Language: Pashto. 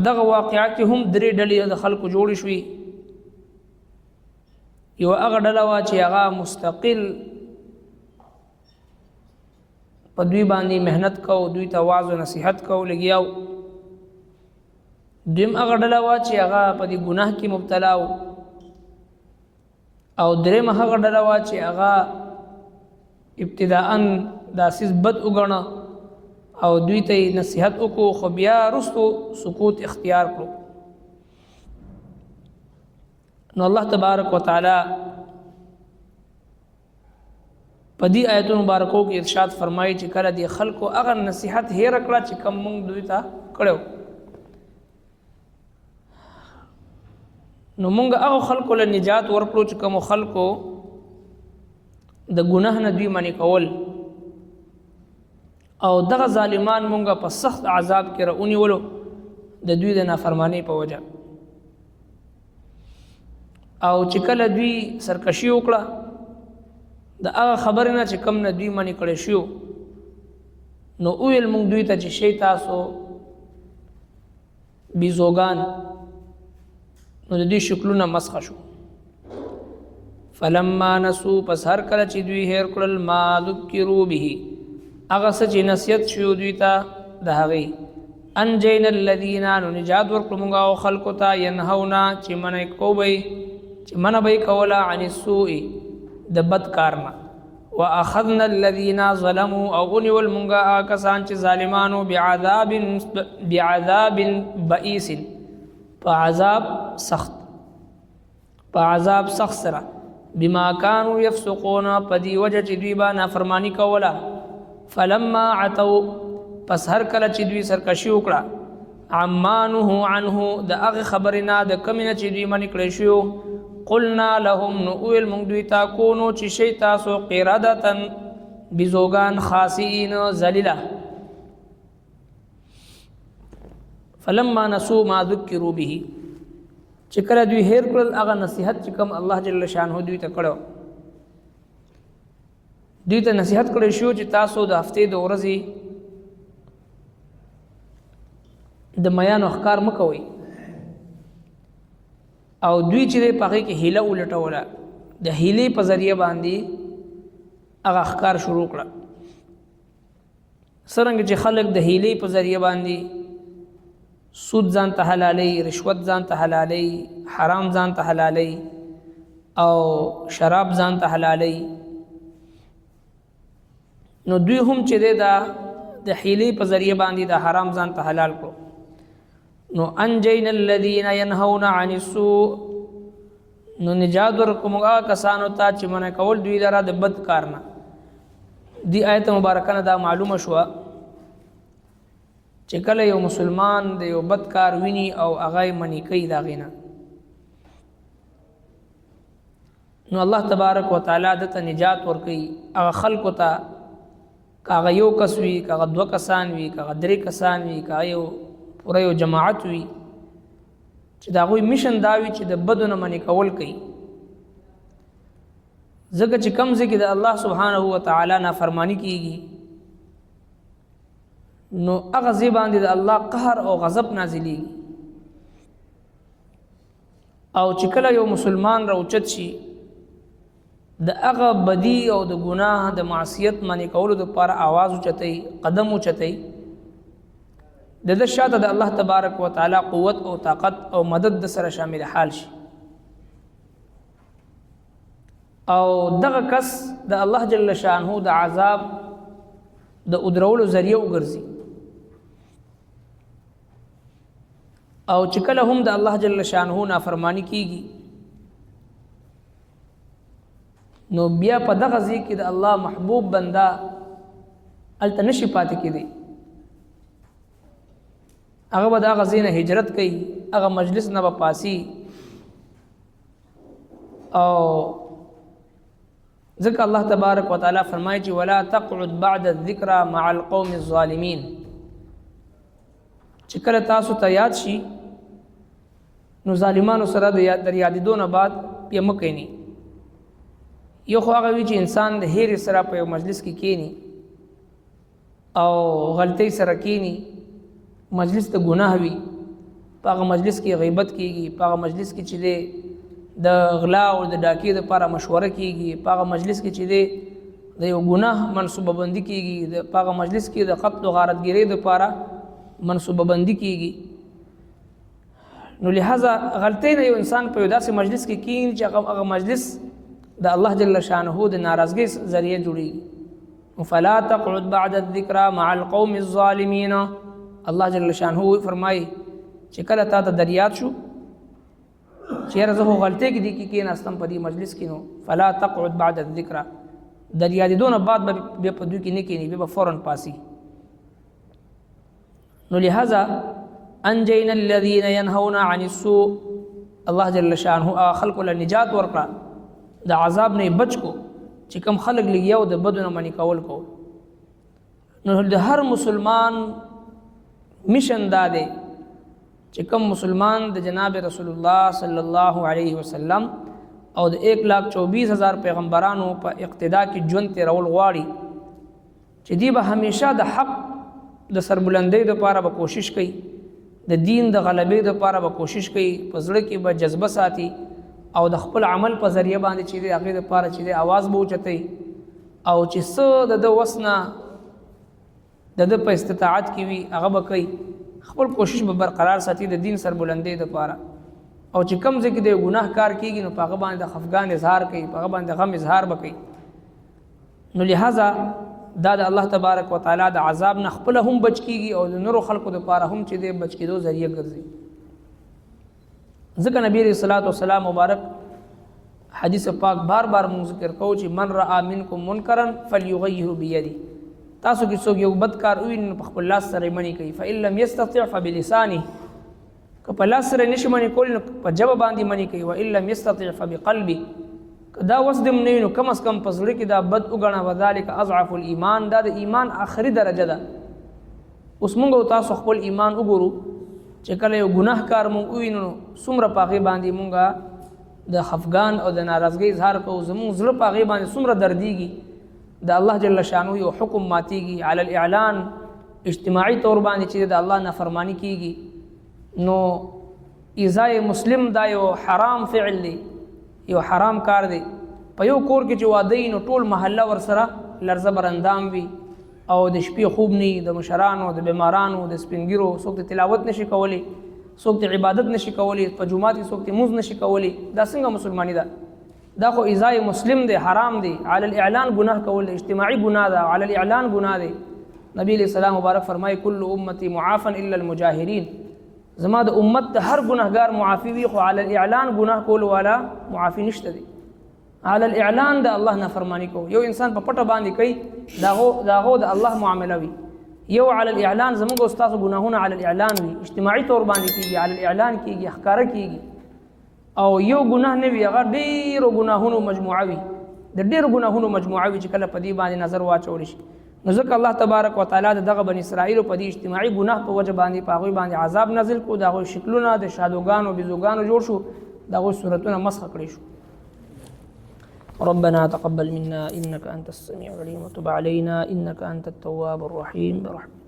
دغه واقعات هم درې ډلې د خلکو جوړ شوي. یو هغه ډله وه چې هغه مستقل په دوی باندې مهنت کو، دوی ته واعظ او نصیحت کو لګیاو. دویم هغه ډله وه چې هغه په دې ګناه کې مبتلا و. او درېیمه هغه ډله وه چې هغه ابتداءً دا سیز بد وګڼه او دوی ته نصیحت وکړو، خو بیا وروستو سکوت اختیار کړو. نو الله تبارک وتعالی په دې آیتونو مبارکو کې ارشاد فرمایي چې کله دې خلکو هغه نصیحت هېر کړه چې کوم موږ دوی ته کړو، نو موږ هغه خلکو له نجات ورکړو چې کوم خلکو د ګناه نه دوی منې کول، او دغه ظالمان موږ په سخت عذاب کې راونیولو د دوی د نافرمانی په وجه. او چې کله دوی سرکشي وکړه د هغه خبرې نه چې کم نه دوی منې کړی شو، نو وویل موږ دوی ته چې شئ تاسو بیزوګان، نو د دوی شکلونه مسخه شو. فلما نسو، پس هر کله چې دوی هیر کړل ما ذکروا به، هغه څه چې نصیحت شو دوی ته د هغې، انجینا الذین، نو نجات ورکړو موږ هغو خلکو ته ینهونا چې منع به یې کوله عن السوء د بد کار نه، واخذنا الذین ظلموا، او ونیول موږ هغه کسان چې ظالمانو بعذاب بئیس، په عذاب سخت سره، بما كانوا يفسقون، په دې وجه چې دوی به نافرمانی کوله. فلما عتوا، پس هر کله چې دوی سرکشي وکړه، عما نهوا عنه، د هغې خبرې نه د کمې نه چې دوی منې کړی شو، قلنا لهم، نو وویل موږ دوی ته کونو چې شئ تاسو قردةً بیزوګان، خاسئین ذلیله. فلما نسوا ما ذکروا به، چې کله دوی هیر کړل هغه نصیحت چې کوم الله جل شانه دوی ته کړو، دوی ته نصیحت کړی شو چې تاسو د هفتې د ورځې د میانو ښکار مه کوئ، او دوی چې دی په هغې کې هیله ولټوله، د هیلې په ذریعه باندې هغه ښکار شروع کړه. څرنګه چې خلک د هیلې په ذریعه باندې سود ځان ته حلالوي، رشوت ځان ته حلالوي، حرام ځان ته حلالوي، او شراب ځان ته حلالوي، نو دوی هم چې دی دا د حیلې په ذریعه باندې د حرام ځان ته حلال کړو. نو انجینا الذین ینهون عن السوء، نو نجات ورکړو موږ هغه کسانو ته چې منع کول دوی لره د بد کار نه. دی آیت مبارکه نه دا معلومه شوه چې کله یو مسلمان د یو بد کار ویني او هغه یې منع کوي د هغې نه، نو الله تبارک وتعالی دته نجات ورکوي. هغه خلکو ته، که هغه یو کس وي، که هغه دوه کسان وي، که هغه درې کسان وي، که هغه پوره یو جماعت وي، چې د هغوی میشن دا وي چې د بدو نه منع کول کوي. ځکه چې کوم ځای کې د الله سبحانه وتعالی نافرمانی کیږي، نو هغه ځای باندې د الله قهر او غضب نازلیږي. او چې کله یو مسلمان راوچت شي د هغه بدی او د ګناه د معصیت منع کولو دپاره آواز اوچتوي، قدم اوچتوي، د ده شاته د الله تبارک وتعالی قوت او طاقت او مدد د سره شامل حال شي، او دغه کس د الله جل شانه د عذاب د ادرولو ذریعه وګرځي. او چې کله هم د الله جل شانه نافرمانی کیږي، نو بیا په دغه ځای کې د الله محبوب بنده هلته نشي پاتې کېدی، هغه به د هغه ځای نه هجرت کوي، هغه مجلس نه به پاسي. او ځکه الله تبارک وتعالی فرمایي چې ولا تقعد بعد الذکر مع القوم الظالمین، چې کله تاسو ته یاد شي نو ظالمانو سره د یادېدو نه بعد بیا مه کښېنئ. یو خو هغه وي چې انسان د هیرې سره په یو مجلس کې کښېني او غلطۍ سره کښېني، مجلس ته ګناه وي، په هغه مجلس کې غیبت کیږي، په هغه مجلس کې چې دی د غلا او د ډاکې لپاره مشوره کیږي، په هغه مجلس کې چې دی د یو ګناه منصوبه بندي کیږي، په هغه مجلس کې د قتل او غارتګیرۍ لپاره منصوبه بندي کیږي. نو لہذا غلطۍ نه یو انسان په یو داسې مجلس کې کیني چې هغه مجلس د الله جل شانه د ناراضګۍ ذریعه جوړیږي. فلا تقعد بعد الذکر مع القوم الظالمین. الله جل شانه فرمایي چې کله تا ته دریاد شو چې یاره زه خو غلطۍ کې دي کې کېناستم په دې مجلس کې، نو فلا تقعد بعد الذکر، دریادېدو نه بعد به بیا په دوی کې نه کېني، بیا به فوراً پاسي. نو لہذا انجینا الذین ینهون عن السوء، الله جل شانه خلق له نجات ورکړه، د عذاب نه بچ کو چې کم خلق لګیاو د بدو نه منی کول کو. نو د هر مسلمان مشن دا دی چې کم مسلمان د جناب رسول الله صلی الله علیه وسلم او د 1,24,000 پیغمبرانو په اقتدا کې ژوند تیرول غواړي چې دی به همیشه د حق د سربلندۍ لپاره به کوشش کوي، د دین د غلبې لپاره به کوشش کوي، په زړه کې به جذبه ساتي او د خپل عمل په ذریعه باندې چې دی هغې لپاره چې دی اواز به اوچتوي او چې څه د ده وس نه د ده په استطاعت کې وي هغه به کوي، خپل کوشش به برقرار ساتي د دین سربلندۍ لپاره. او چې کم ځای کې د ګناه کار کېږي نو په هغه باندې د خفګان اظهار کوي، په هغه باندې غم اظهار به کوي. نو لہذا دا د الله تبارک وتعالی د عذاب نه خپله هم بچ کېږي او د نورو خلکو دپاره هم چې دی بچ کېدو ذریعه ګرځي. ځکه نبی علیه الصلاۃ والسلام مبارک حدیث پاک بار بار مونږ ذکر کوو چې من رأى منکم منکرا فلیغیره بیده، تاسو کې څوک یو بد کار وویني نو په خپل لاس سره یې منې کوي. فإن لم یستطع فبلسانه، که په لاس سره نشي منې کولی نو په ژبه باندې منې کوي. وإن لم یستطع فبقلبه، که دا وس دې نه وي نو کم از کم په زړه کې دا بد وګڼه. وذلک اضعف الایمان، دا د ایمان آخري درجه ده. اوس موږ او تاسو خپل ایمان وګورو چې کله یو ګناه کار مونږ ووینو نو څومره په هغې باندې مونږ د خفګان او د ناراضګۍ اظهار کوو، زمونږ زړه په هغې باندې څومره دردیږي، د الله جل شانه یو حکم ماتیږي، علی الاعلان اجتماعي طور باندې چې د الله نافرمانی کیږي. نو ایذای مسلم دا یو حرام فعل دی، یو حرام کار دی. په یو کور کې چې واده نو ټول محله ورسره لرزه برندام وي او د شپې خوب نه وي، د مشرانو د بیمارانو د سپینګیرو څوک د تلاوت نشي کولی، څوک د عبادت نشي کولی، په جومات کې څوک د مونځ نشي کولی. دا څنګه مسلمانی ده؟ دا خو ایذای مسلم دی، حرام دی، علی الاعلان گناه کول دی، اجتماعي گناه ده، علی الاعلان گناه دی. نبی علیہ السلام مبارک فرمایي کل امتی معافا الا المجاهرین، زما د امت د هر گناهګار معافي وي خو علی الاعلان گناه کول والا معافي نشته دی. علی الاعلان د الله نافرمانی کو، یو انسان په پټه باندې کوي داغو د الله معامله وي. یو علی الاعلان زموږ استاد گناهونه علی الاعلان وي، اجتماعي طور باندې کیږي، علی الاعلان کیږي، ښکاره کیږي. او یو ګناه نه وي، هغه ډېرو ګناهونو مجموعه وي، د ډېرو ګناهونو مجموعه وي چې کله په دې باندې نظر واچولی شي. نو ځکه الله تبارک وتعالی د دغه بني اسرائیلو په دې اجتماعي ګناه په وجه باندې په هغوی باندې عذاب نازل کړو، د هغوی شکلونه د شادوګانو بیزوګانو جوړ شو، د هغوی صورتونه مسخ کړي شو. ربنا تقبل منا إنك أنت السميع العليم وتب علينا إنك أنت التواب الرحيم برحمتك.